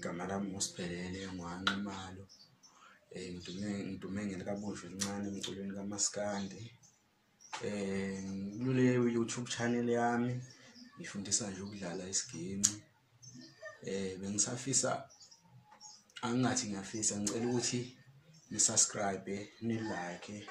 igama lami usiphelele ngwanqumalo. Ngidume ngelikabunjwe elincane emculweni kaMaskandi. Kule YouTube channel yami ngifundisa nje ukudlala isiginci. Bengisafisa angathi ngiyafisa ngicela ukuthi ni-subscribe, ni-like,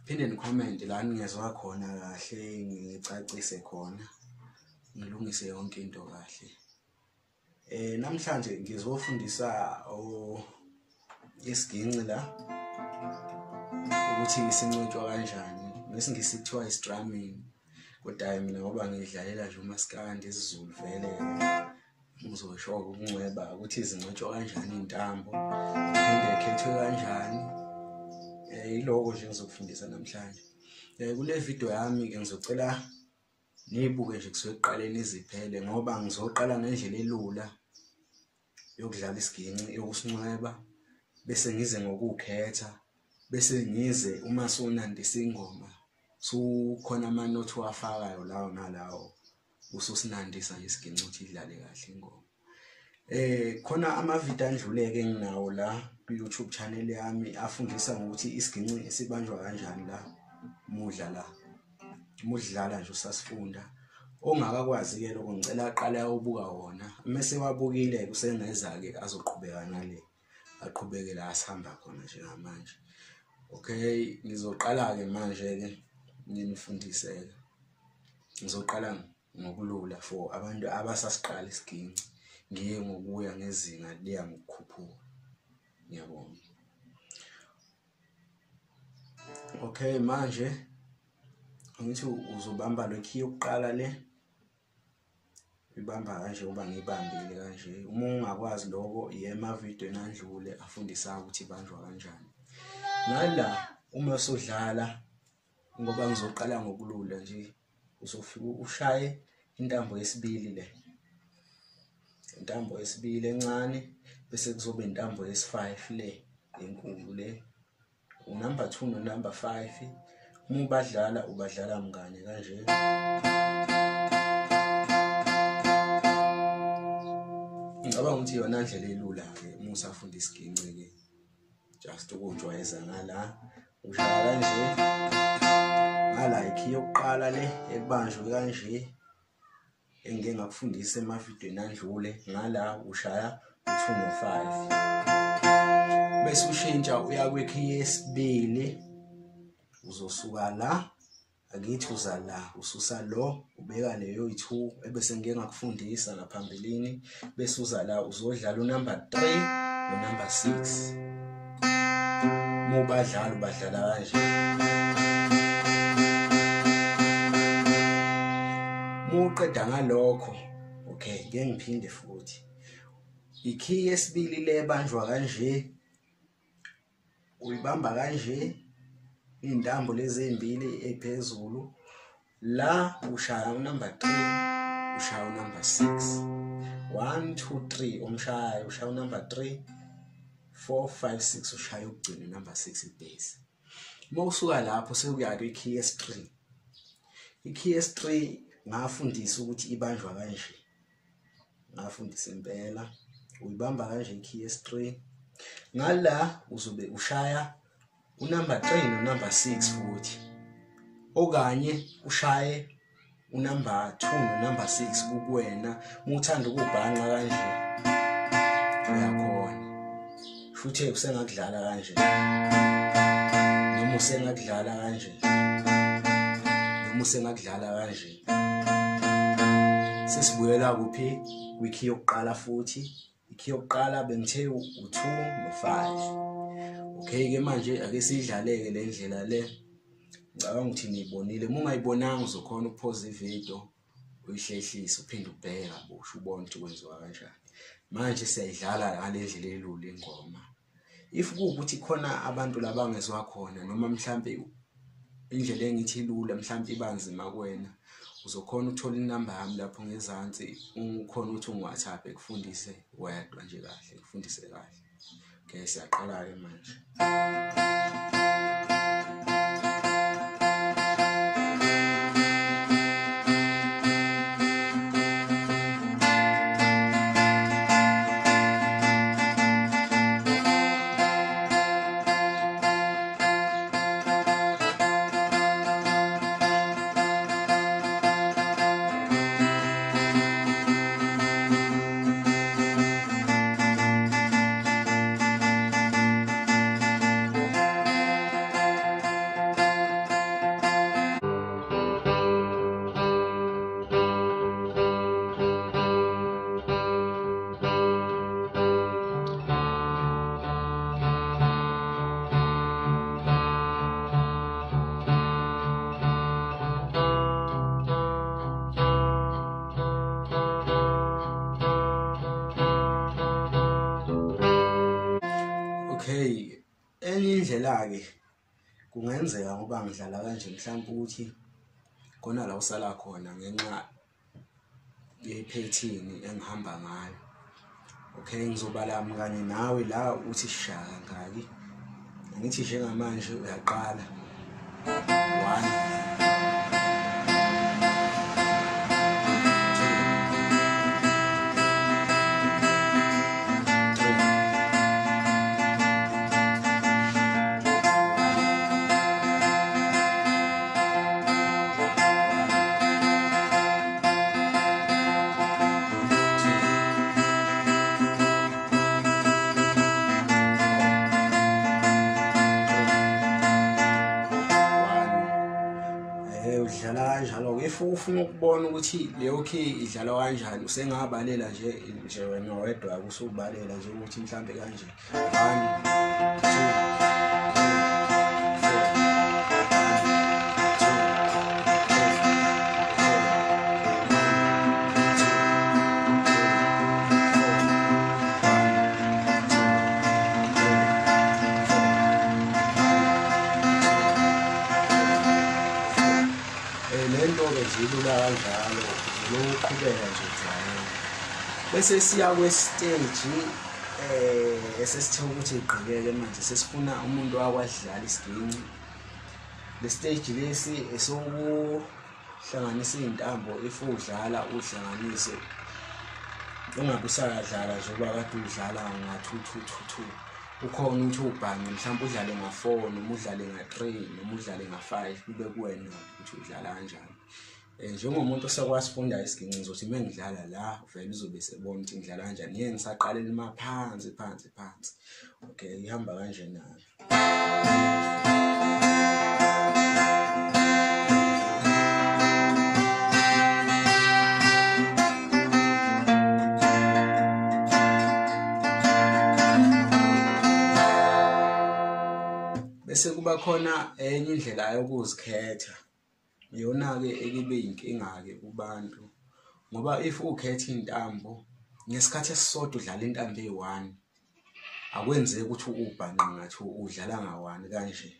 phinde ni-comment la ningezwa khona kahle, ngicacise khona, ngilungise yonke into kahle. Namhlanje ngizofundisa isiginci la ukuthi sincotshwa kanjani. Ngesingisi kuthiwa i-strumming, kodwa mina ngoba ngidlalela nje uMaskandi isiZulu vele ngizosho ukuncweba ukuthi izincotshwa kanjani intambo, phinde ikhethwe kanjani. Iloko nje ngizokufundisa namhlanje. Kule video yami ke ngizocela nibuke nje kusuka ekuqaleni iziphele ngoba ngizoqala ngendlela elula yokudlala isiginci yokusincweba, bese ngize ngokukhetha, bese ngize uma sunandisa ingoma sukhona amanothi wafakayo lawo nalawo ususinandisa isiginci ukuthi idlale kahle ingoma. Khona amavidiyo andluleke enginawo la ku YouTube channel yami afundisa ngokuthi isiginci sibanjwa kanjani la mudlala nje usasifunda. Ongakakwazi ke lokho ngicela aqale ayobuka wona, mase wabukile usengeza ke azoqhubeka nale aqhubeke la asihamba khona njengamanje. Okay, ngizoqala ke manje ke nginifundise. Ngizoqala ngokulula for abantu abasasiqala isiginci, ngiye ngokuya ngezinga liya ngokukhuphuka. Ngiyabonga. Okay, manje ngithi uzobamba lo key yokuqala le, ibamba kanje uba ngibambile kanje. Uma ungakwazi lokho yema video enandlule afundisa ukuthi ibanjwa kanjani. Ngala uma usudlala ngoba ngizoqala ngokulula nje, uzofika ushaye intambo yesibili le, intambo yesibili encane, bese kuzobe intambo yesi5 le enkulu le, unumber 2 no number 5. Uma ubadlala mngane kanje. Ngicabanga ukuthi yona ndlela elula ke uma usafunda isiginci ke, just ukujwayeza ngala ushaya kanje, ngala ikey yokuqala le ebanjwe kanje engike ngakufundisa emavideo enandlule. Ngala ushaya u2 no5, bese ushintsha uya kwekey yesibili, uzosuka la akithi uza la, ususa lo ubeka leyo yi2 ebese ngike ngakufundisa ngaphambilini, bese uza la uzodlala unumber 3 no number 6. Ubadlala kanje. Muqeda ngalokho, okay, ngeke ngiphinde futhi. Ikey yesibili le ebanjwa kanje, uyibamba kanje, intambo lezi ezimbili ephezulu. La ushaya unumber 3, ushaya unumber 6. 1 2 3 umshaya, ushaya unumber 3, 4 5 6 ushaya ukugcina number 6 ibase. Mawusuka lapho sekuya kwikey yesi3. Ikey yesi3 ngafundisa ukuthi ibanjwa kanje. Ngafundisa impela. Uyibamba kanje ikey yesi3. Ngala uzobe ushaya unumber 3 no number 6 futhi. Okanye ushaye unumber 2 no number 6 kuwena. Muthanda ukubhanqa kanje uyakhona. Futhi usengakudlala kanje, noma usengakudlala kanje, noma usengakudlala kanje. Sesibuyela kuphi? Kwikey yokuqala futhi. Ikey yokuqala bengithe u2 no5. Okay ke manje ake sidlaleke le ndlela le. Ngicabanga ukuthi niyibonile. Uma ungayibonanga uzokhona ukupause ivideo uyihlehlise uphinde ubheka busho ubone ukuthi kwenziwa kanjani. Manje siyayidlala ngale ndlela elula ingoma. If kuukuthi khona abantu labangezwa khona noma mhlambe indlela engithi ilula mhlambe ibanzima kuwena, uzokhona ukuthola inamba yami lapho ngezansi, ukhona ukuthi ungu-WhatsApp ekufundise wedwa nje kahle, ekufundise kahle. Okay, siyaqala ke manje. la ke kungenzeka ngoba ngidlala kanje mhlawumbe ukuthi khona la usala khona ngenxa yephethini engihamba ngayo. Okay, ngizobala kanye nawe la uthi shaka ngaki. Ngithi njengamanje uyaqala 1 udlala kanjalo ke ufuna ukubona ukuthi leyo key idlalwa kanjani usengabalela nje wena wedwa usubalela nje ukuthi mhlambe kanje 1 2 3 4 lento ke zilula kanjalo lokuqhubeka nje njalo bese siya kwestage esesithe ukuthi iqhubeke manje sesifuna umuntu wakwadlala isiginci le stage lesi esokuhlanganisa izintambo ifudlala uhlanganise ungabe usayadlala nje kuba kade udlala nga2 ukhona ukuthi ubhange mhlawumbe udlale nga4 noma udlale nga3 noma udlale nga5 kube kuwena ukuthi udlala kanjani. Njengomuntu osakwasifunda isiginci ngizothi mengidlala la vele uzobe sebona ukuthi ngidlala kanjani yena ngisaqalela emaphansi phansi. Okay, ihamba kanje nayo. Bese kuba khona enye indlela yokuzikhetha yona ke ekibe inkinga ke kubantu ngoba if ukhetha intambo ngesikhathi esisodwa udlala intambo eyi1 akwenzeki ukuthi ubhanqe ngathi udlala nga1 kanje.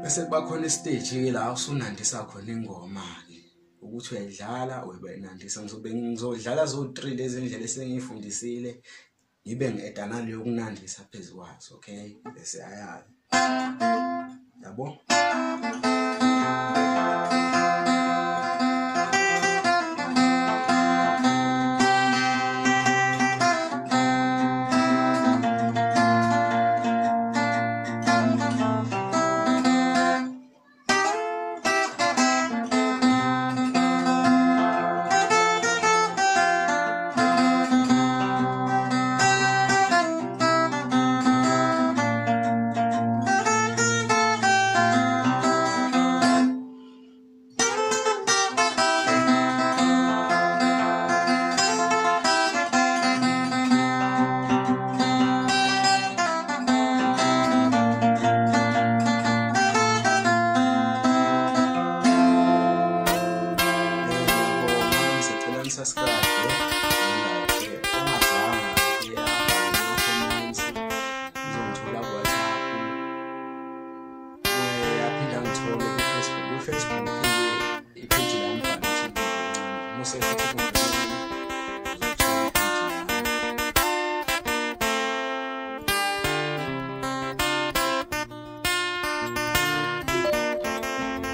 Bese kuba khona istage la usunandisa khona ingoma ke ukuthi uyayidlala uyenandisa ngizodlala zo3 lezi indlela esengiyifundisile ngibe ngieda naleyo kunandisa phezukwazo. Okay, bese ayayo yabo.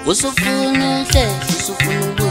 Usufuna uhlehla usufuna